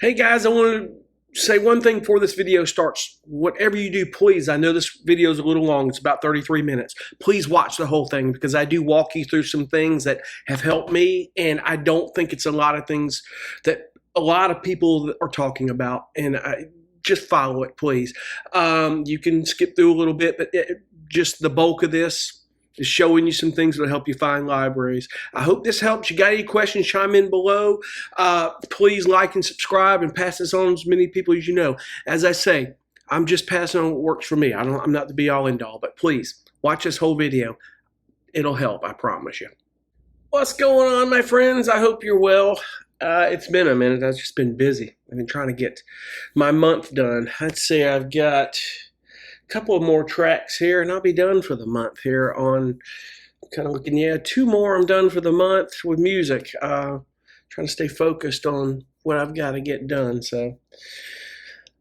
Hey guys, I want to say one thing before this video starts. Whatever you do, please, I know this video is a little long. It's about 33 minutes. Please watch the whole thing because I do walk you through some things that have helped me, and I don't think it's a lot of things that a lot of people are talking about, and I just follow it, please. You can skip through a little bit, but just the bulk of this is showing you some things that will help you find libraries. I hope this helps. You got any questions, chime in below. Please like and subscribe and pass this on to as many people as you know. As I say, I'm just passing on what works for me. I'm not the be all end all, but please watch this whole video. It'll help, I promise you. What's going on, my friends? I hope you're well. It's been a minute. I've just been busy. I've been trying to get my month done. Let's see, I've got couple of more tracks here and I'll be done for the month here on kind of looking. Yeah, two more I'm done for the month with music. Trying to stay focused on what I've got to get done. So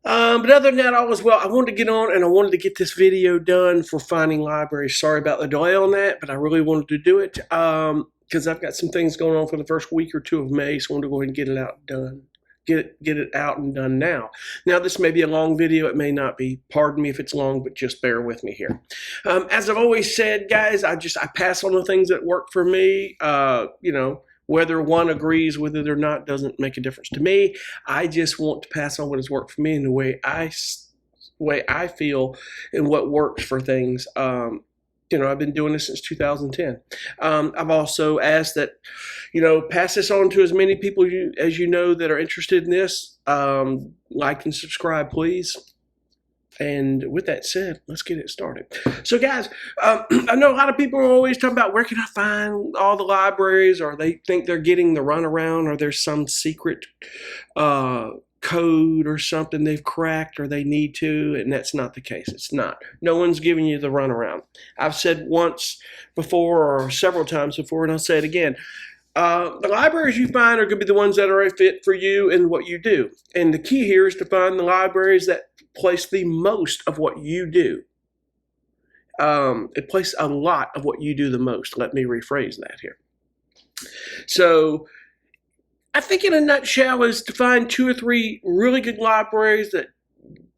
but other than that, all was well. I wanted to get on and I wanted to get this video done for finding libraries. Sorry about the delay on that, but I really wanted to do it because I've got some things going on for the first week or two of May, so I wanted to go ahead and get it out done. Get it out and done now. Now, this may be a long video. It may not be. Pardon me if it's long, but just bear with me here. As I've always said, guys, I pass on the things that work for me. You know, whether one agrees with it or not doesn't make a difference to me. I just want to pass on what has worked for me in the way I feel and what works for things. You know, I've been doing this since 2010. I've also asked that, you know, pass this on to as many people as you know that are interested in this. Like and subscribe, please. And with that said, let's get it started. So, guys, I know a lot of people are always talking about where can I find all the libraries, or they think they're getting the runaround, or there's some secret code or something they've cracked or they need to, and that's not the case. It's not. No one's giving you the runaround. I've said once before or several times before, and I'll say it again. The libraries you find are going to be the ones that are a fit for you and what you do. And the key here is to find the libraries that place the most of what you do. It places a lot of what you do the most. Let me rephrase that here. So I think in a nutshell is to find 2 or 3 really good libraries that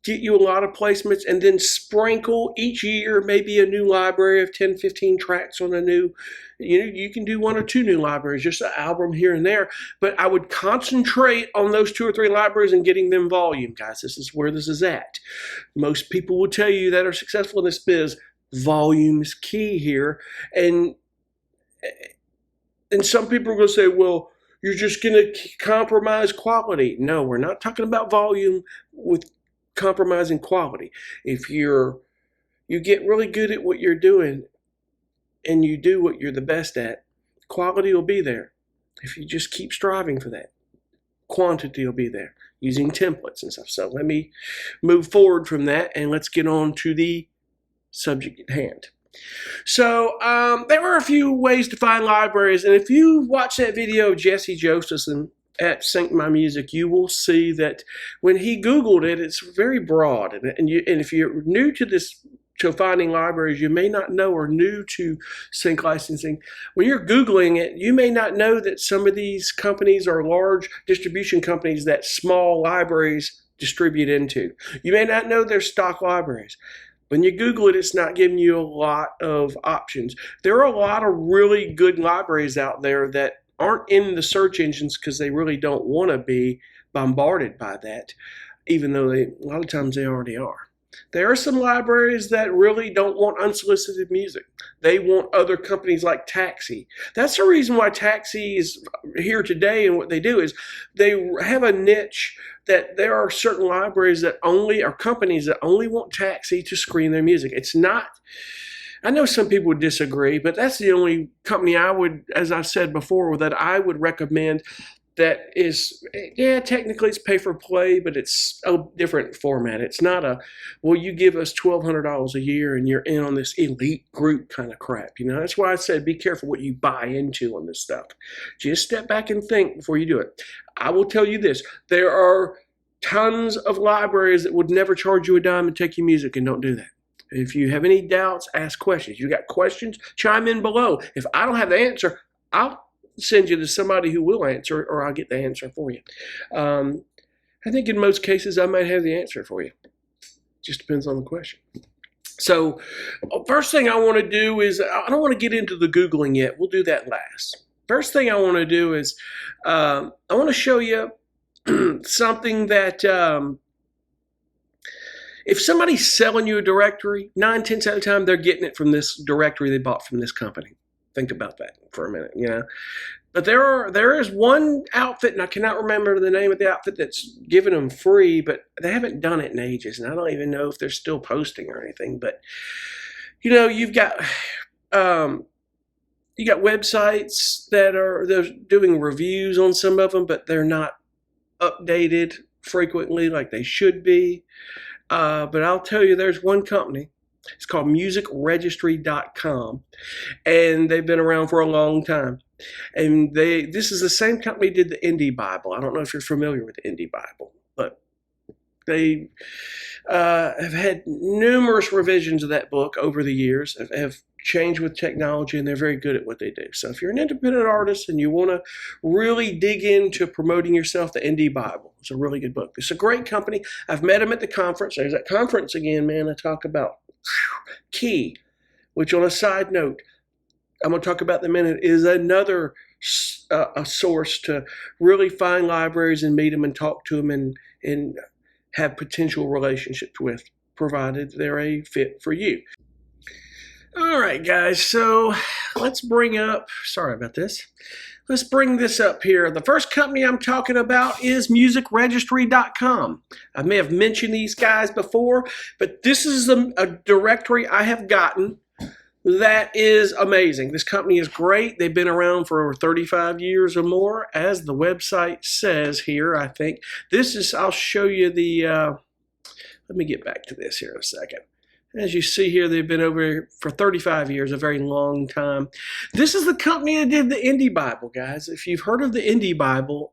get you a lot of placements, and then sprinkle each year maybe a new library of 10, 15 tracks on a new, you can do 1 or 2 new libraries, just an album here and there. But I would concentrate on those 2 or 3 libraries and getting them volume, guys. This is where this is at. Most people will tell you that are successful in this biz, volume is key here. And some people are going to say, well, you're just going to compromise quality. No, we're not talking about volume with compromising quality. If you get really good at what you're doing and you do what you're the best at, quality will be there. If you just keep striving for that, quantity will be there using templates and stuff. So let me move forward from that and let's get on to the subject at hand. So there are a few ways to find libraries, and if you watch that video of Jesse Josephson at Sync My Music, you will see that when he Googled it, it's very broad. And if you're new to this, to finding libraries, you may not know, or new to sync licensing, when you're Googling it, you may not know that some of these companies are large distribution companies that small libraries distribute into. You may not know they're stock libraries. When you Google it, it's not giving you a lot of options. There are a lot of really good libraries out there that aren't in the search engines because they really don't want to be bombarded by that, even though a lot of times they already are. There are some libraries that really don't want unsolicited music. They want other companies like Taxi. That's the reason why Taxi is here today, and what they do is they have a niche that there are certain libraries that only, or companies that only want Taxi to screen their music. It's not, I know some people would disagree, but that's the only company I would, as I said before, that I would recommend that is, yeah, technically it's pay for play, but it's a different format. It's not a, well, you give us $1,200 a year and you're in on this elite group kind of crap. You know, that's why I said be careful what you buy into on this stuff. Just step back and think before you do it. I will tell you this, there are tons of libraries that would never charge you a dime and take your music, and don't do that. If you have any doubts, ask questions. You got questions, chime in below. If I don't have the answer, I'll send you to somebody who will answer, or I'll get the answer for you. I think in most cases I might have the answer for you. Just depends on the question. So first thing I want to do is, I don't want to get into the Googling yet. We'll do that last. First thing I want to do is I want to show you something that if somebody's selling you a directory, 9/10 out of the time they're getting it from this directory they bought from this company. Think about that for a minute, you know. But there is one outfit, and I cannot remember the name of the outfit, that's giving them free, but they haven't done it in ages, and I don't even know if they're still posting or anything. But you know, you've got websites that they're doing reviews on some of them, but they're not updated frequently like they should be. But I'll tell you, there's one company. It's called musicregistry.com, and they've been around for a long time. And this is the same company that did the Indie Bible. I don't know if you're familiar with the Indie Bible, but they have had numerous revisions of that book over the years, have changed with technology, and they're very good at what they do. So if you're an independent artist and you want to really dig into promoting yourself, the Indie Bible is a really good book. It's a great company. I've met them at the conference. There's that conference again, man. I talk about Key, which on a side note, I'm going to talk about in a minute, is another a source to really find libraries and meet them and talk to them and have potential relationships with, provided they're a fit for you. All right, guys, so let's bring up, sorry about this. Let's bring this up here. The first company I'm talking about is musicregistry.com. I may have mentioned these guys before, but this is a directory I have gotten that is amazing. This company is great. They've been around for over 35 years or more, as the website says here, I think. This is, I'll show you the, let me get back to this here in a second. As you see here, they've been over here for 35 years, a very long time. This is the company that did the Indie Bible, guys. If you've heard of the Indie Bible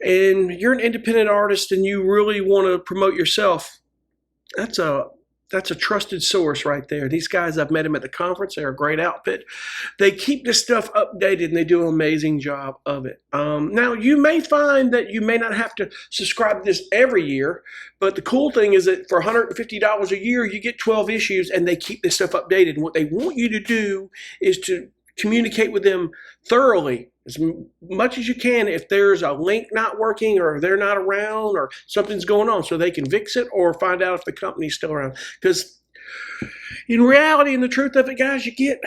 and you're an independent artist and you really want to promote yourself, that's a trusted source right there. These guys, I've met them at the conference. They're a great outfit. They keep this stuff updated, and they do an amazing job of it. Now, you may find that you may not have to subscribe to this every year, but the cool thing is that for $150 a year, you get 12 issues, and they keep this stuff updated. And what they want you to do is to communicate with them thoroughly, as much as you can, if there's a link not working or they're not around or something's going on, so they can fix it or find out if the company's still around. Because in reality and the truth of it, guys, you get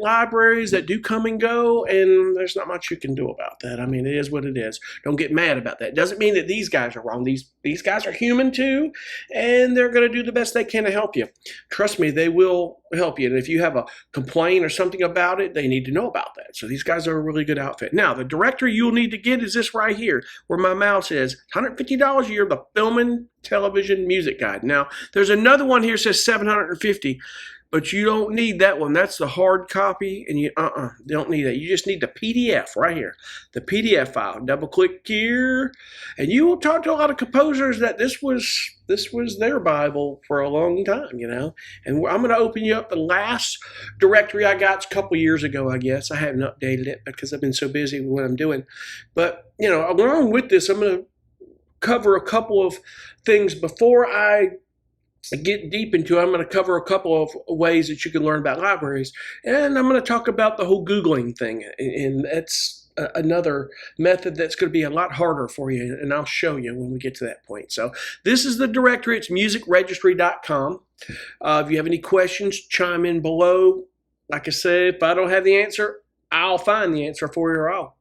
libraries that do come and go, and there's not much you can do about that. I mean, it is what it is. Don't get mad about that. It doesn't mean that these guys are wrong. These guys are human too, and they're going to do the best they can to help you. Trust me, they will help you. And if you have a complaint or something about it, they need to know about that. So these guys are a really good outfit. Now, the directory you'll need to get is this right here, where my mouse is. $150 a year, the Film, Television, Music Guide. Now, there's another one here that says $750, but you don't need that one. That's the hard copy, and you don't need that. You just need the PDF right here, the PDF file. Double click here, and you will talk to a lot of composers that this was their Bible for a long time, you know. And I'm going to open you up the last directory I got a couple years ago, I guess. I haven't updated it because I've been so busy with what I'm doing. But, you know, along with this, I'm going to cover a couple of things before I get deep into it. I'm going to cover a couple of ways that you can learn about libraries, and I'm going to talk about the whole Googling thing, and that's another method that's going to be a lot harder for you, and I'll show you when we get to that point. So this is the directory. It's musicregistry.com. If you have any questions, chime in below. Like I said, if I don't have the answer, I'll find the answer for you, or I'll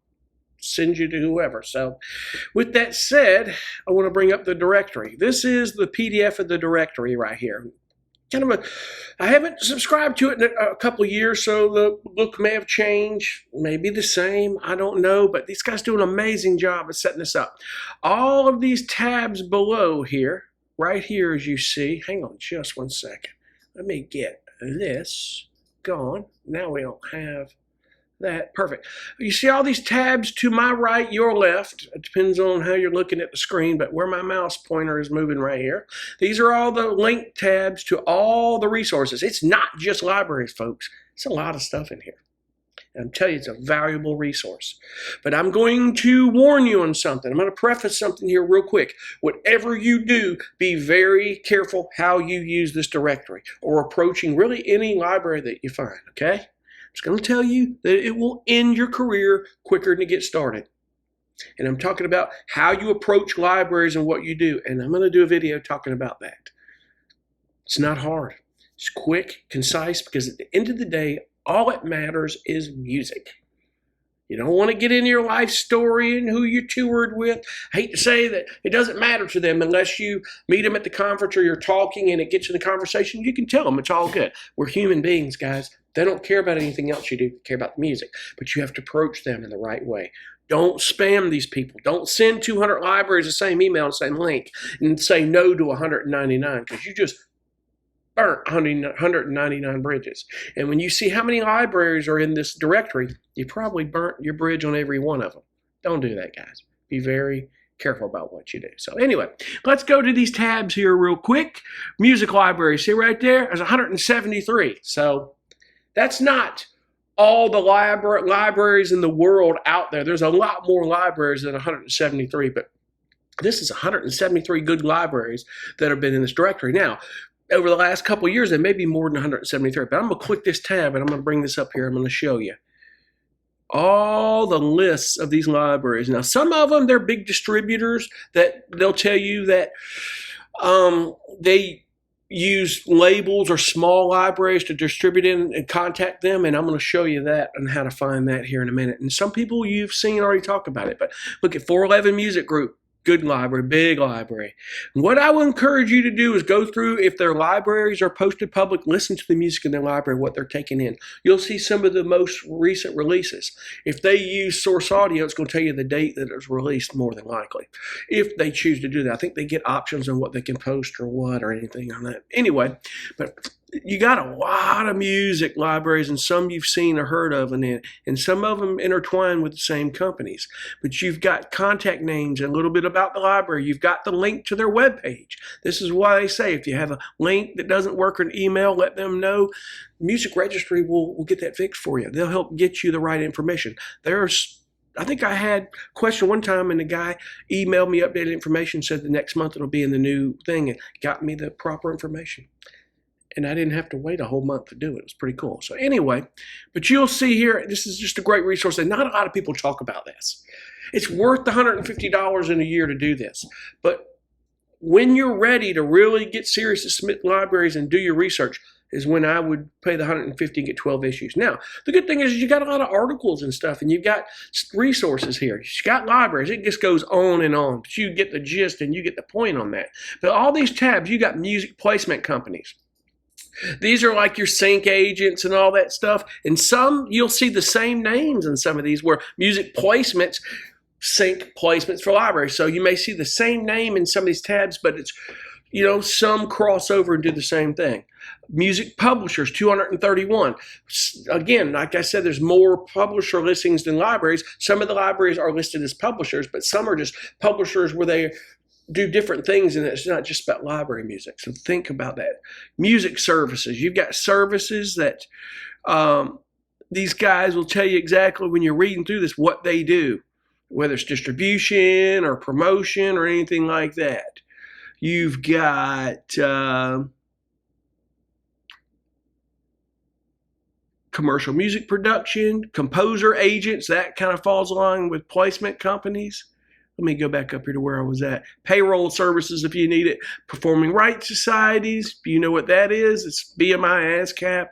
send you to whoever. So with that said, I want to bring up the directory. This is the PDF of the directory right here. I haven't subscribed to it in a couple of years, so the look may have changed, maybe the same, I don't know, but these guys do an amazing job of setting this up. All of these tabs below here, right here as you see, hang on just one second. Let me get this gone. Now we don't have that. Perfect. You see all these tabs to my right, your left. It depends on how you're looking at the screen, but where my mouse pointer is moving right here. These are all the link tabs to all the resources. It's not just libraries, folks. It's a lot of stuff in here. And I'm telling you, it's a valuable resource. But I'm going to warn you on something. I'm going to preface something here real quick. Whatever you do, be very careful how you use this directory or approaching really any library that you find, okay? I'm just going to tell you that it will end your career quicker than you get started. And I'm talking about how you approach libraries and what you do. And I'm going to do a video talking about that. It's not hard. It's quick, concise, because at the end of the day, all that matters is music. You don't want to get into your life story and who you toured with. I hate to say that it doesn't matter to them unless you meet them at the conference or you're talking and it gets in the conversation. You can tell them it's all good. We're human beings, guys. They don't care about anything else you do. They care about the music. But you have to approach them in the right way. Don't spam these people. Don't send 200 libraries the same email and same link and say no to 199 because you just burnt 199 bridges. And when you see how many libraries are in this directory, you probably burnt your bridge on every one of them. Don't do that, guys. Be very careful about what you do. So anyway, let's go to these tabs here real quick. Music library, see right there? There's 173. So that's not all the libraries in the world out there. There's a lot more libraries than 173, but this is 173 good libraries that have been in this directory. Now, over the last couple of years, there may be more than 173, but I'm going to click this tab and I'm going to bring this up here. I'm going to show you all the lists of these libraries. Now, some of them, they're big distributors that they'll tell you that they use labels or small libraries to distribute in and contact them, and I'm going to show you that and how to find that here in a minute. And some people you've seen already talk about it, but look at 411 Music Group. Good library, big library. What I would encourage you to do is go through, if their libraries are posted public, listen to the music in their library, what they're taking in. You'll see some of the most recent releases. If they use source audio, it's going to tell you the date that it was released more than likely. If they choose to do that, I think they get options on what they can post or what or anything on that. Anyway, but you got a lot of music libraries, and some you've seen or heard of, and some of them intertwine with the same companies. But you've got contact names and a little bit about the library. You've got the link to their webpage. This is why they say if you have a link that doesn't work or an email, let them know. Music Registry will get that fixed for you. They'll help get you the right information. I think I had a question one time, and the guy emailed me updated information, said the next month it'll be in the new thing, and got me the proper information. And I didn't have to wait a whole month to do it. It was pretty cool. So anyway, but you'll see here, this is just a great resource, and not a lot of people talk about this. It's worth the $150 in a year to do this. But when you're ready to really get serious to submit libraries and do your research is when I would pay the $150 and get 12 issues. Now, the good thing is you got a lot of articles and stuff, and you've got resources here. You've got libraries. It just goes on and on. But you get the gist and you get the point on that. But all these tabs, you got music placement companies. These are like your sync agents and all that stuff. And some, you'll see the same names in some of these where music placements, sync placements for libraries. So you may see the same name in some of these tabs, but it's, you know, some cross over and do the same thing. Music publishers, 231. Again, like I said, there's more publisher listings than libraries. Some of the libraries are listed as publishers, but some are just publishers where they do different things, and it's not just about library music. So think about that. Music services. You've got services that these guys will tell you exactly when you're reading through this what they do, whether it's distribution or promotion or anything like that. You've got commercial music production, composer agents, that kind of falls along with placement companies. Let me go back up here to where I was at. Payroll services, if you need it. Performing rights societies, you know what that is. It's BMI, ASCAP,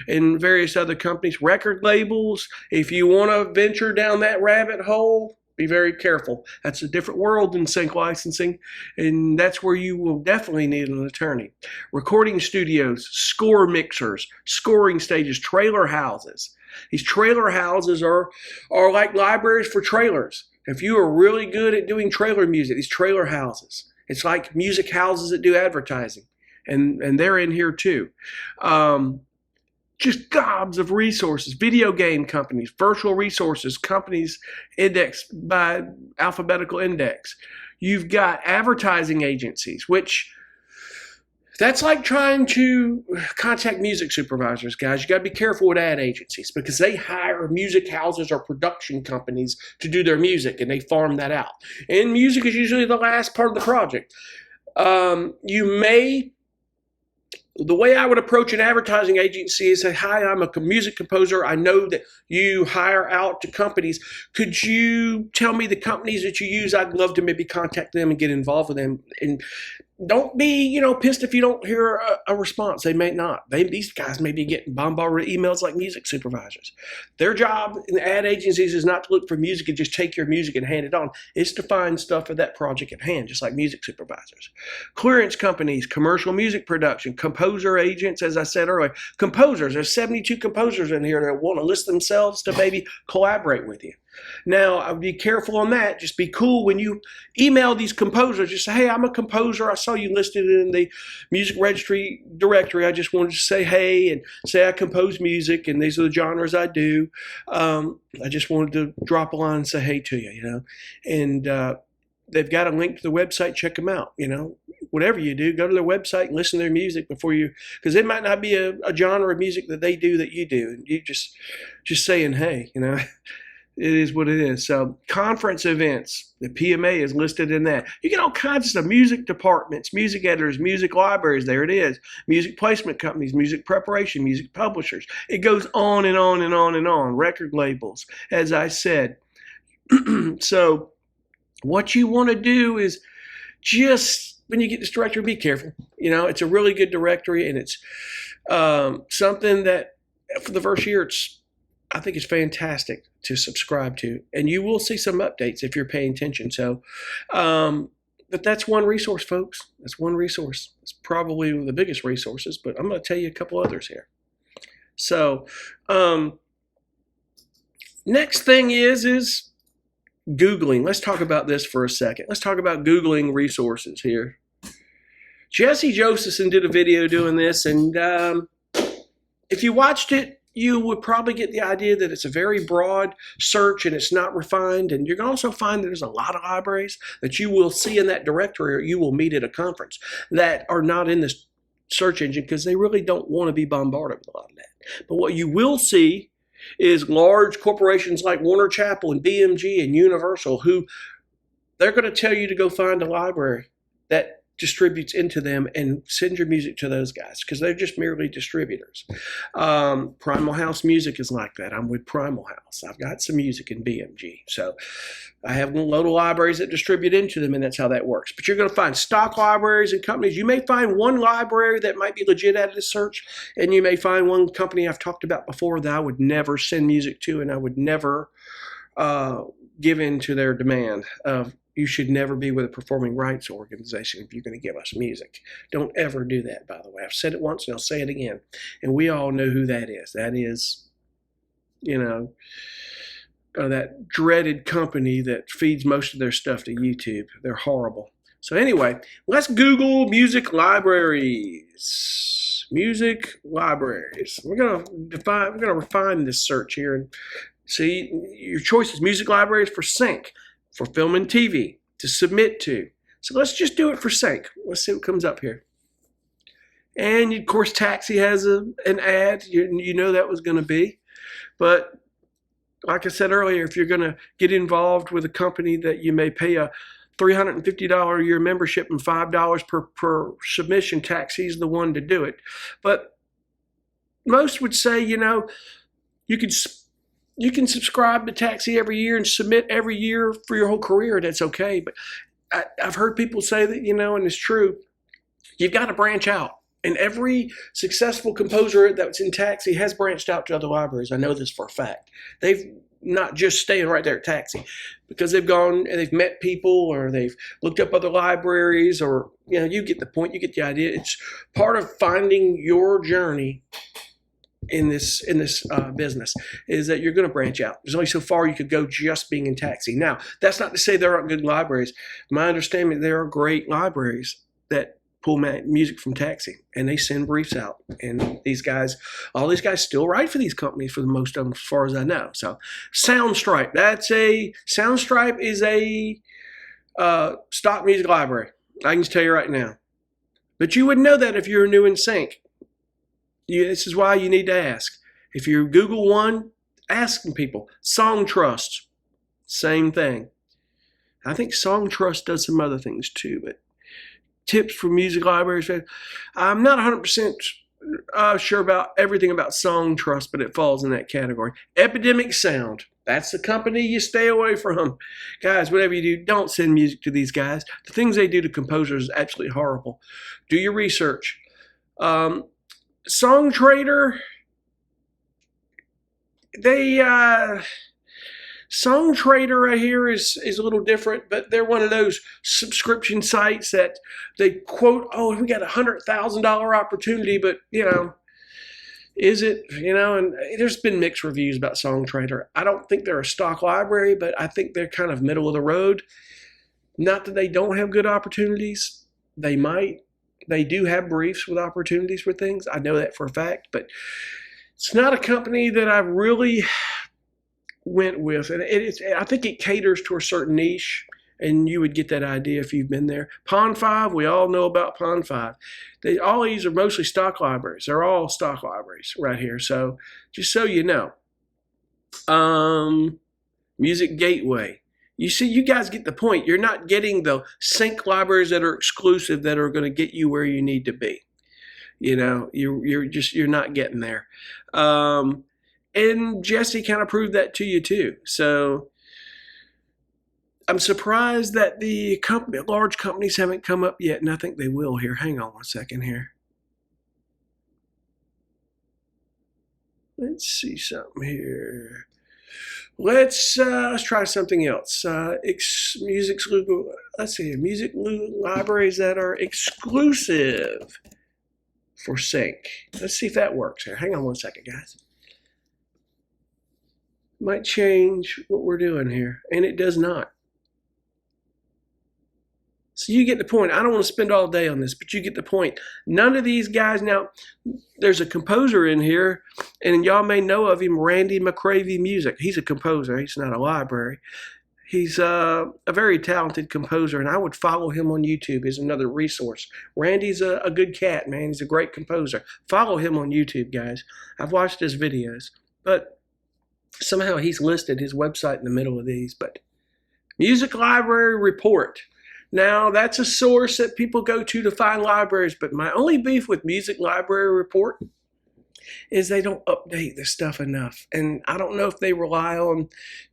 and various other companies. Record labels, if you want to venture down that rabbit hole, be very careful. That's a different world than sync licensing, and that's where you will definitely need an attorney. Recording studios, score mixers, scoring stages, trailer houses. These trailer houses are like libraries for trailers. If you are really good at doing trailer music, these trailer houses, it's like music houses that do advertising, and they're in here too. Just gobs of resources, video game companies, virtual resources, companies indexed by alphabetical index. You've got advertising agencies, which That's like trying to contact music supervisors, guys. You got to be careful with ad agencies because they hire music houses or production companies to do their music and they farm that out. And music is usually the last part of the project. You may The way I would approach an advertising agency is say, hi, I'm a music composer. I know that you hire out to companies. Could you tell me the companies that you use? I'd love to maybe contact them and get involved with them. And don't be, pissed if you don't hear a response. They may not. These guys may be getting bombarded with emails like music supervisors. Their job in ad agencies is not to look for music and just take your music and hand it on. It's to find stuff for that project at hand, just like music supervisors. Clearance companies, commercial music production, composer agents, as I said earlier. Composers, there's 72 composers in here that want to list themselves to maybe collaborate with you. Now, I would be careful on that. Just be cool when you email these composers. Just say, hey, I'm a composer. I saw you listed in the music registry directory. I just wanted to say hey and say I compose music and these are the genres I do. I just wanted to drop a line and say hey to you, And they've got a link to the website. Check them out, Whatever you do, go to their website and listen to their music before you, because it might not be a genre of music that they do that you do. And you just saying hey, It is what it is. So conference events, the PMA is listed in that. You get all kinds of stuff, music departments, music editors, music libraries, there it is. Music placement companies, music preparation, music publishers. It goes on and on and on and on. Record labels, as I said. So what you want to do is just, when you get this directory, be careful. It's a really good directory and it's something that for the first year, I think it's fantastic to subscribe to, and you will see some updates if you're paying attention. So, but that's one resource, folks. That's one resource. It's probably one of the biggest resources, but I'm going to tell you a couple others here. So, next thing is Googling. Let's talk about this for a second. Let's talk about Googling resources here. Jesse Josephson did a video doing this, and if you watched it, you would probably get the idea that it's a very broad search and it's not refined. And you're going to also find that there's a lot of libraries that you will see in that directory or you will meet at a conference that are not in this search engine because they really don't want to be bombarded with a lot of that. But what you will see is large corporations like Warner Chappell and BMG and Universal, who they're going to tell you to go find a library that distributes into them and send your music to those guys because they're just merely distributors. Primal House Music is like that. I'm with Primal House. I've got some music in BMG. So I have a load of libraries that distribute into them, and that's how that works. But you're going to find stock libraries and companies. You may find one library that might be legit out of this search, and you may find one company I've talked about before that I would never send music to, and I would never give in to their demand of you should never be with a performing rights organization if you're going to give us music. Don't ever do that, by the way. I've said it once and I'll say it again. And we all know who that is. That is, that dreaded company that feeds most of their stuff to YouTube. They're horrible. So anyway, let's Google music libraries. Music libraries. We're going to refine this search here and see your choices. Music libraries for sync, for film and TV, to submit to. So let's just do it for sync. Let's see what comes up here. And of course, Taxi has an ad. You know that was going to be. But like I said earlier, if you're going to get involved with a company that you may pay a $350 a year membership and $5 per submission, Taxi's the one to do it. But most would say, you can subscribe to Taxi every year and submit every year for your whole career. That's okay. But I've heard people say that, and it's true, you've got to branch out. And every successful composer that's in Taxi has branched out to other libraries. I know this for a fact. They've not just staying right there at Taxi because they've gone and they've met people or they've looked up other libraries or, you get the point, you get the idea. It's part of finding your journey in this business is that you're going to branch out. There's only so far you could go just being in Taxi. Now, that's not to say there aren't good libraries. My understanding, there are great libraries that pull music from Taxi and they send briefs out. And all these guys still write for these companies for the most of them, as far as I know. So Soundstripe, Soundstripe is a stock music library. I can just tell you right now. But you wouldn't know that if you're new in sync. This is why you need to ask. If you Google one, asking people. Song Trust, same thing. I think Song Trust does some other things too, but tips for music libraries. I'm not 100% sure about everything about Song Trust, but it falls in that category. Epidemic Sound. That's the company you stay away from. Guys, whatever you do, don't send music to these guys. The things they do to composers is absolutely horrible. Do your research. Song Trader, Song Trader right here is a little different, but they're one of those subscription sites that they quote, oh, we got a $100,000 opportunity, but is it? And there's been mixed reviews about Song Trader. I don't think they're a stock library, but I think they're kind of middle of the road. Not that they don't have good opportunities. They might. They do have briefs with opportunities for things. I know that for a fact, but it's not a company that I really went with. And I think it caters to a certain niche, and you would get that idea if you've been there. Pond 5, we all know about Pond 5. All these are mostly stock libraries. They're all stock libraries right here. So just so you know. Music Gateway. You see, you guys get the point. You're not getting the sync libraries that are exclusive that are going to get you where you need to be. You're not getting there. And Jesse kind of proved that to you too. So I'm surprised that the large companies haven't come up yet, and I think they will here. Hang on one second here. Let's see something here. Let's try something else. Music libraries that are exclusive for sync. Let's see if that works here. Hang on one second, guys. Might change what we're doing here, and it does not. So you get the point. I don't want to spend all day on this, but you get the point. None of these guys, now, there's a composer in here, and y'all may know of him, Randy McCravey Music. He's a composer. He's not a library. He's a very talented composer, and I would follow him on YouTube as another resource. Randy's a good cat, man. He's a great composer. Follow him on YouTube, guys. I've watched his videos, but somehow he's listed his website in the middle of these. But Music Library Report. Now, that's a source that people go to find libraries, but my only beef with Music Library Report is they don't update this stuff enough. And I don't know if they rely on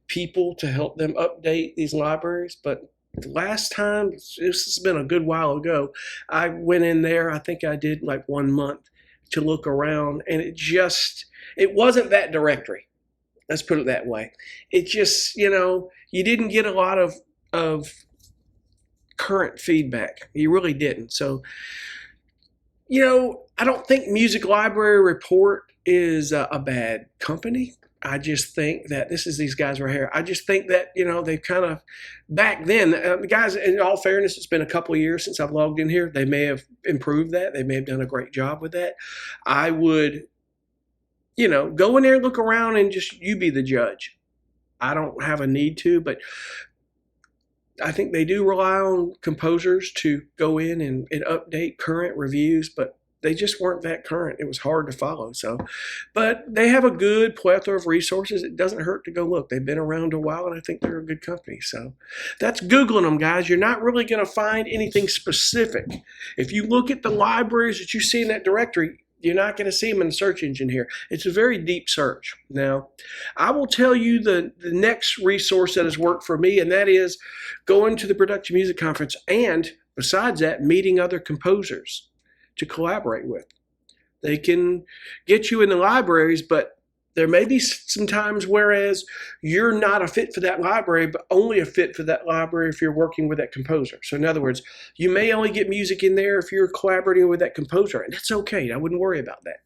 people to help them update these libraries, but the last time, this has been a good while ago, I went in there, I think I did like 1 month to look around, and it wasn't that directory. Let's put it that way. It just, you didn't get a lot of current feedback. You really didn't. So, I don't think Music Library Report is a bad company. I just think that this is these guys right here. I just think that, they've kind of, back then, the guys, in all fairness, it's been a couple of years since I've logged in here. They may have improved that. They may have done a great job with that. I would, go in there and look around and just, you be the judge. I don't have a need to, but I think they do rely on composers to go in and update current reviews, but they just weren't that current. It was hard to follow. But they have a good plethora of resources. It doesn't hurt to go look. They've been around a while, and I think they're a good company. So that's Googling them, guys. You're not really going to find anything specific. If you look at the libraries that you see in that directory, you're not going to see them in the search engine here. It's a very deep search. Now, I will tell you the next resource that has worked for me, and that is going to the Production Music Conference, and besides that, meeting other composers to collaborate with. They can get you in the libraries, but there may be some times whereas you're not a fit for that library, but only a fit for that library if you're working with that composer. So in other words, you may only get music in there if you're collaborating with that composer, and that's okay. I wouldn't worry about that.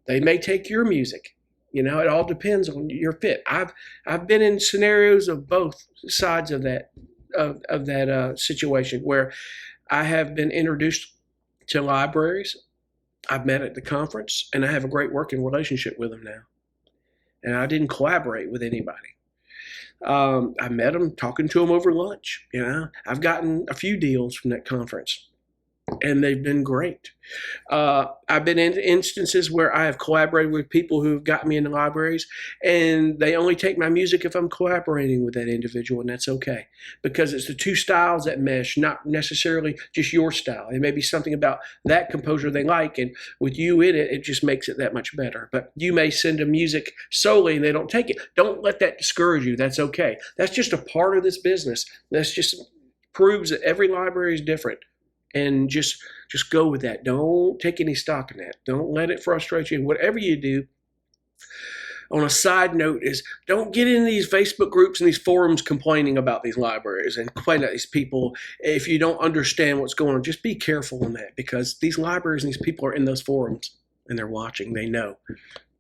They may take your music. It all depends on your fit. I've been in scenarios of both sides of that situation where I have been introduced to libraries I've met at the conference, and I have a great working relationship with them now. And I didn't collaborate with anybody. I met them, talking to them over lunch. I've gotten a few deals from that conference. and they've been great. I've been in instances where I have collaborated with people who've got me into libraries, and they only take my music if I'm collaborating with that individual, and that's okay because it's the two styles that mesh, not necessarily just your style. It may be something about that composer they like, and with you in it, it just makes it that much better. But you may send them music solely and they don't take it. Don't let that discourage you. That's okay. That's just a part of this business. That's just proves that every library is different. And just go with that. Don't take any stock in that. Don't let it frustrate you. Whatever you do, on a side note, is don't get in these Facebook groups and these forums complaining about these libraries and complaining about these people if you don't understand what's going on. Just be careful in that, because these libraries and these people are in those forums and they're watching. They know.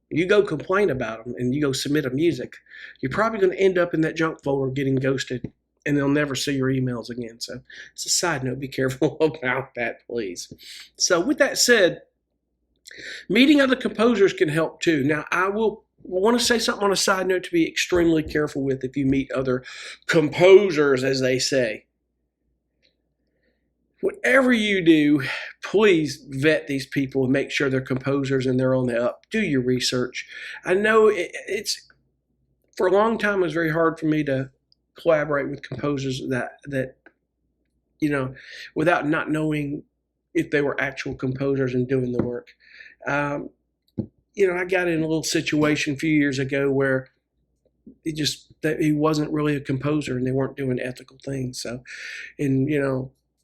You go complain about them and you go submit a music, you're probably going to end up in that junk folder getting ghosted, and they'll never see your emails again. So it's a side note. Be careful about that, please. So with that said, meeting other composers can help too. Now, I will want to say something on a side note to be extremely careful with if you meet other composers, as they say. Whatever you do, please vet these people and make sure they're composers and they're on the up. Do your research. I know it's for a long time it was very hard for me to collaborate with composers that without not knowing if they were actual composers and doing the work. I got in a little situation a few years ago where he wasn't really a composer and they weren't doing ethical things. So,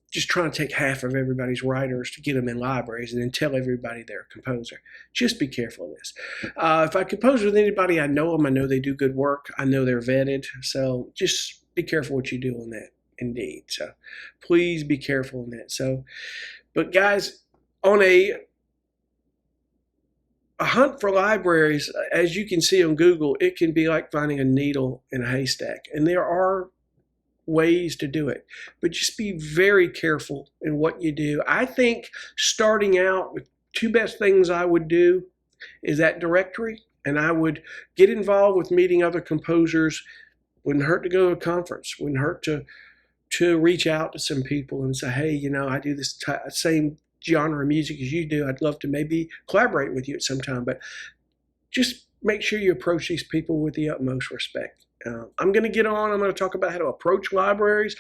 just trying to take half of everybody's writers to get them in libraries and then tell everybody they're a composer. Just be careful of this. If I compose with anybody, I know them. I know they do good work. I know they're vetted. So just be careful what you do on that, indeed. So please be careful in that. So, but guys, on a hunt for libraries, as you can see on Google, it can be like finding a needle in a haystack. And there are ways to do it, but just be very careful in what you do. I think starting out, the two best things I would do is that directory, and I would get involved with meeting other composers. Wouldn't hurt to go to a conference. Wouldn't hurt to reach out to some people and say, hey, I do this same genre of music as you do. I'd love to maybe collaborate with you at some time, but just make sure you approach these people with the utmost respect. I'm going to get on. I'm going to talk about how to approach libraries.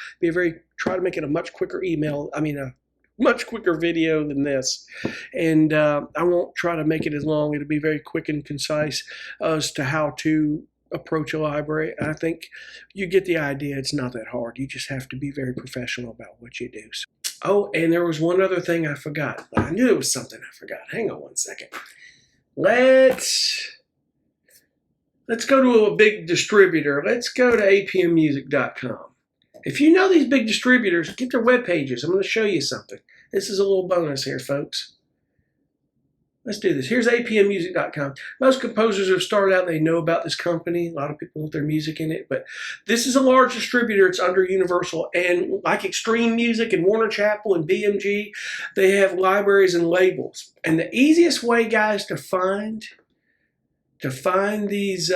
Try to make it a much quicker a much quicker video than this. And I won't try to make it as long. It'll be very quick and concise as to how to approach a library. I think you get the idea. It's not that hard. You just have to be very professional about what you do. Oh, and there was one other thing I forgot. I knew there was something I forgot. Hang on one second. Let's go to a big distributor. Let's go to apmmusic.com. If you know these big distributors, get their web pages. I'm going to show you something. This is a little bonus here, folks. Let's do this. Here's apmmusic.com. Most composers have started out, they know about this company. A lot of people want their music in it, but this is a large distributor. It's under Universal, and like Extreme Music and Warner Chappell and BMG, they have libraries and labels. And the easiest way, guys, to find these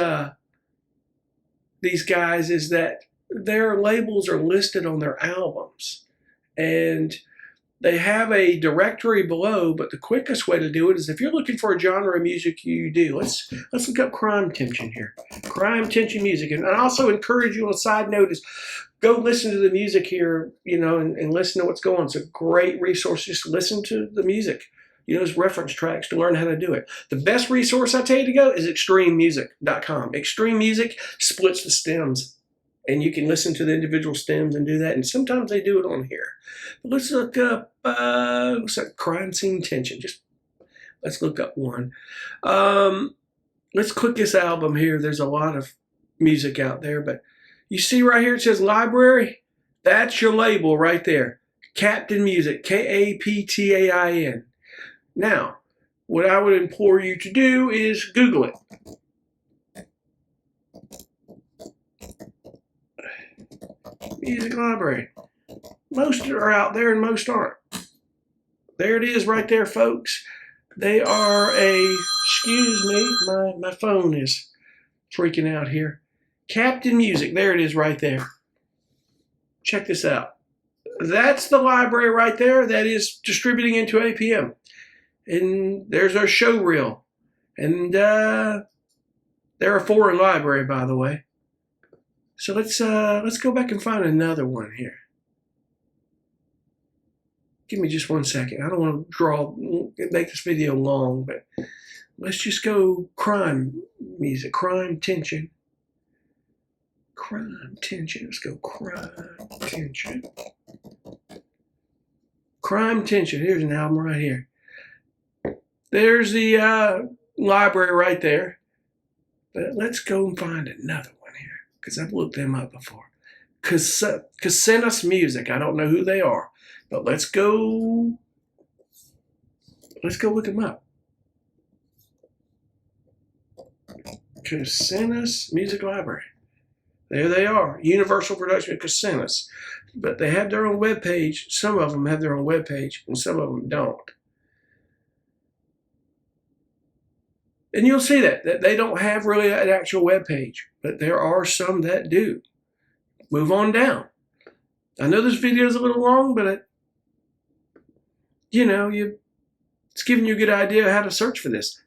guys is that their labels are listed on their albums, and they have a directory below. But the quickest way to do it is if you're looking for a genre of music you do. Let's look up crime tension here. Crime tension music. And I also encourage you on a side note is go listen to the music here, and listen to what's going on. It's a great resource. Just listen to the music. Those reference tracks to learn how to do it. The best resource I tell you to go is extrememusic.com. Extreme Music splits the stems, and you can listen to the individual stems and do that. And sometimes they do it on here. But let's look up crime scene tension. Let's look up one. Let's click this album here. There's a lot of music out there, but you see right here it says library. That's your label right there. Captain Music, Kaptain. Now, what I would implore you to do is Google it. Music library. Most are out there and most aren't. There it is right there, folks. They are excuse me, my phone is freaking out here. Captain Music, there it is right there. Check this out. that's the library right there that is distributing into APM. And there's our show reel. And they're a foreign library, by the way. So let's go back and find another one here. Give me just 1 second. I don't want to make this video long, but let's just go crime music, crime tension. Crime tension. Let's go crime tension. Crime tension. Here's an album right here. There's the library right there. But let's go and find another one here, because I've looked them up before. Casenas Music. I don't know who they are, but let's go look them up. Casenas Music Library. There they are. Universal Production of Casenas. But they have their own webpage. Some of them have their own webpage, and some of them don't. And you'll see that they don't have really an actual web page, but there are some that do. Move on down. I know this video is a little long, but it's giving you a good idea of how to search for this.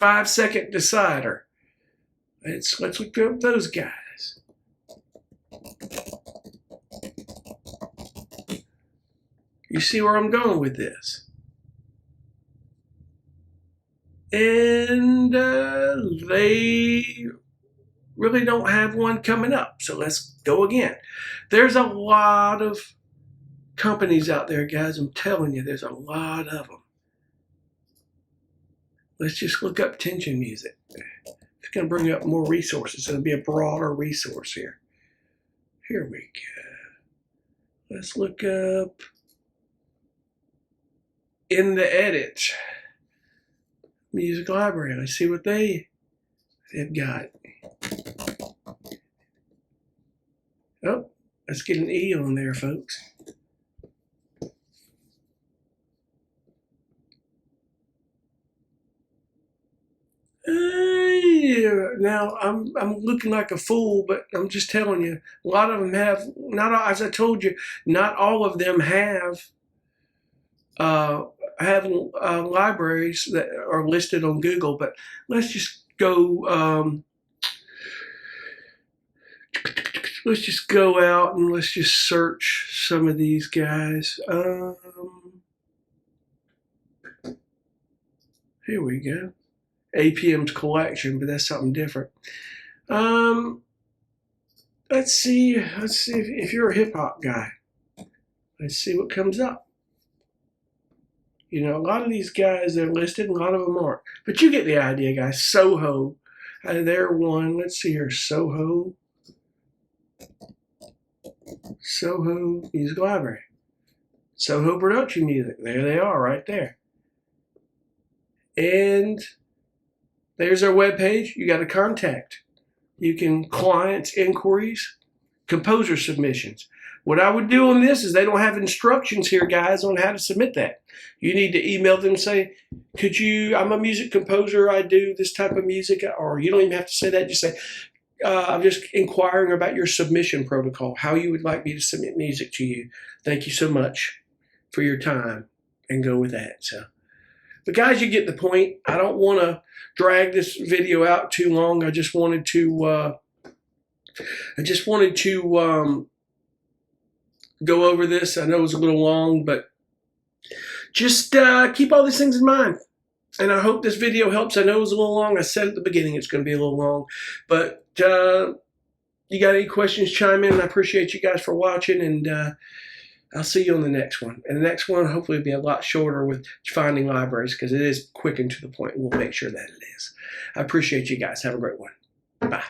5-second decider. Let's look up those guys. You see where I'm going with this? And they really don't have one coming up. So let's go again. There's a lot of companies out there, guys. I'm telling you, there's a lot of them. Let's just look up tension music. It's going to bring up more resources. It'll be a broader resource here. Here we go. Let's look up in the edit. Music library. Let's see what they've got. Oh, let's get an E on there, folks. Yeah. Now I'm looking like a fool, but I'm just telling you, a lot of them have as I told you, not all of them have libraries that are listed on Google, but let's just go out and let's just search some of these guys. Here we go. APM's collection, but that's something different. Let's see if you're a hip hop guy. Let's see what comes up. A lot of these guys are listed, a lot of them aren't. But you get the idea, guys. Soho, they're one. Let's see here. Soho Music Library. Soho Production Music. There they are, right there. And there's our webpage. You got a contact. You can clients inquiries, composer submissions. What I would do on this is they don't have instructions here, guys, on how to submit that. You need to email them and say, I'm a music composer, I do this type of music, or you don't even have to say that, just say, I'm just inquiring about your submission protocol, how you would like me to submit music to you. Thank you so much for your time, and go with that. But guys, you get the point. I don't want to drag this video out too long. I just wanted to go over this. I know it was a little long, but just keep all these things in mind. And I hope this video helps. I know it was a little long. I said at the beginning it's going to be a little long. But you got any questions, chime in. I appreciate you guys for watching. And I'll see you on the next one. And the next one hopefully will be a lot shorter with finding libraries, because it is quick and to the point. We'll make sure that it is. I appreciate you guys. Have a great one. Bye.